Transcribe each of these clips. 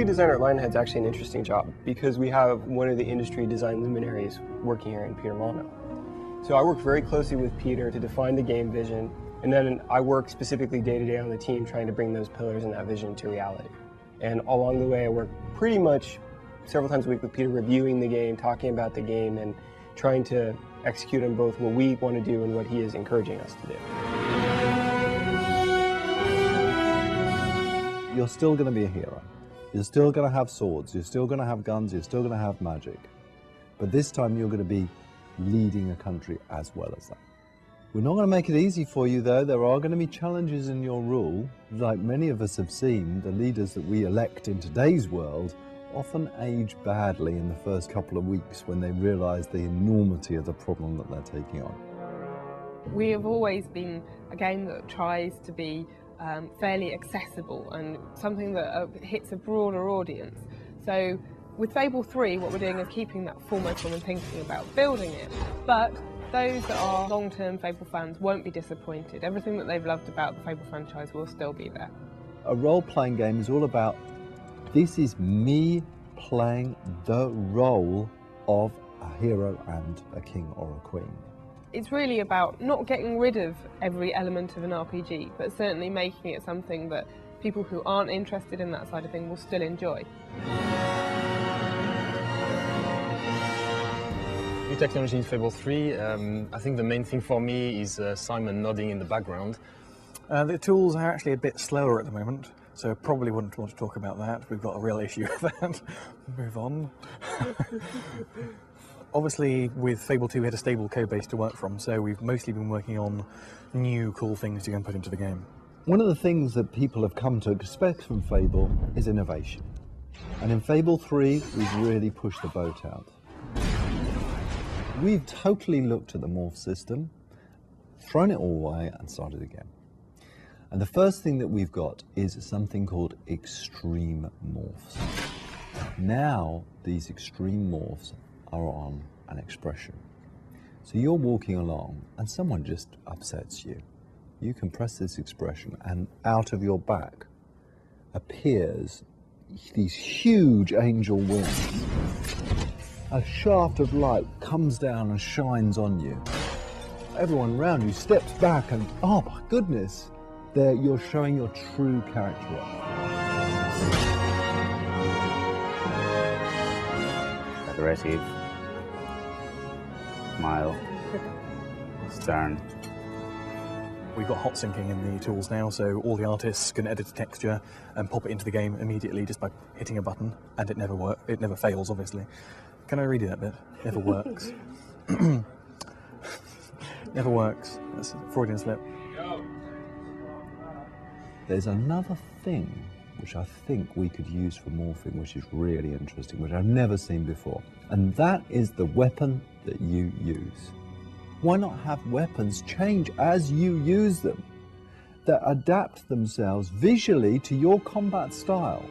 lead designer at Lionhead is actually an interesting job because we have one of the industry design luminaries working here in Peter Molyneux. So I work very closely with Peter to define the game vision, and then I work specifically day to day on the team trying to bring those pillars and that vision to reality. And along the way I work pretty much several times a week with Peter reviewing the game, talking about the game, and trying to execute on both what we want to do and what he is encouraging us to do. You're still going to be a hero. You're still going to have swords, you're still going to have guns, you're still going to have magic. But this time you're going to be leading a country as well as that. We're not going to make it easy for you though. There are going to be challenges in your rule. Like many of us have seen, the leaders that we elect in today's world often age badly in the first couple of weeks when they realise the enormity of the problem that they're taking on. We have always been a game that tries to be fairly accessible and something that hits a broader audience. So with Fable 3, what we're doing is keeping that foremost when thinking about building it. But those that are long-term Fable fans won't be disappointed. Everything that they've loved about the Fable franchise will still be there. A role-playing game is all about, this is me playing the role of a hero and a king or a queen. It's really about not getting rid of every element of an RPG, but certainly making it something that people who aren't interested in that side of things will still enjoy. New technology in Fable 3, I think the main thing for me is Simon nodding in the background. The tools are actually a bit slower at the moment, so probably wouldn't want to talk about that. We've got a real issue with that. Move on. Obviously, with Fable 2, we had a stable code base to work from, so we've mostly been working on new cool things to go and put into the game. One of the things that people have come to expect from Fable is innovation. And in Fable 3, we've really pushed the boat out. We've totally looked at the morph system, thrown it all away and started again. And the first thing that we've got is something called extreme morphs. Now these extreme morphs are on an expression. So you're walking along and someone just upsets you. You can press this expression and out of your back appears these huge angel wings. A shaft of light comes down and shines on you. Everyone around you steps back and, oh my goodness, there you're showing your true character off. Aggressive, mild, stern. We've got hot syncing in the tools now, so all the artists can edit a texture and pop it into the game immediately just by hitting a button, and it never works. It never fails, obviously. Can I redo that bit? Never works. Never works. That's a Freudian slip. There's another thing which I think we could use for morphing, which is really interesting, which I've never seen before. And that is the weapon that you use. Why not have weapons change as you use them, that adapt themselves visually to your combat style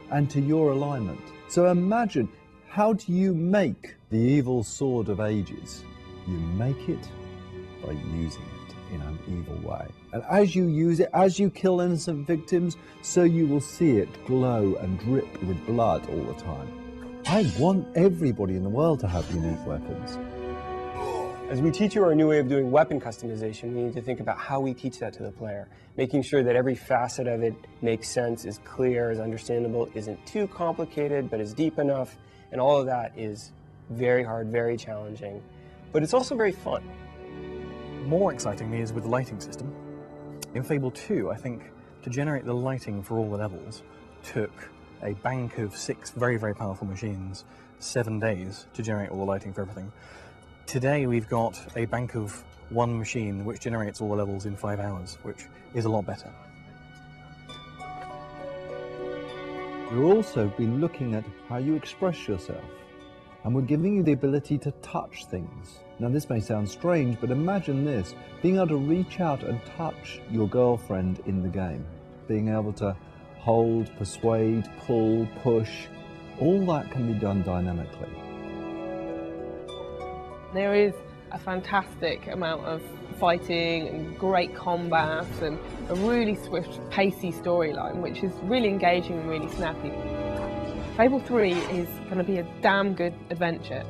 and to your alignment? So imagine, how do you make the evil sword of ages? You make it by using it in an evil way. And as you use it, as you kill innocent victims, so you will see it glow and drip with blood all the time. I want everybody in the world to have unique weapons. As we teach you our new way of doing weapon customization, we need to think about how we teach that to the player, making sure that every facet of it makes sense, is clear, is understandable, isn't too complicated, but is deep enough, and all of that is very hard, very challenging, but it's also very fun. More excitingly is with the lighting system. In Fable 2, I think, to generate the lighting for all the levels took a bank of 6 very, very powerful machines, 7 days to generate all the lighting for everything. Today we've got a bank of 1 machine which generates all the levels in 5 hours, which is a lot better. We've also been looking at how you express yourself, and we're giving you the ability to touch things. Now this may sound strange, but imagine this, being able to reach out and touch your girlfriend in the game, being able to hold, persuade, pull, push, all that can be done dynamically. There is a fantastic amount of fighting and great combat and a really swift, pacey storyline, which is really engaging and really snappy. Fable 3 is going to be a damn good adventure.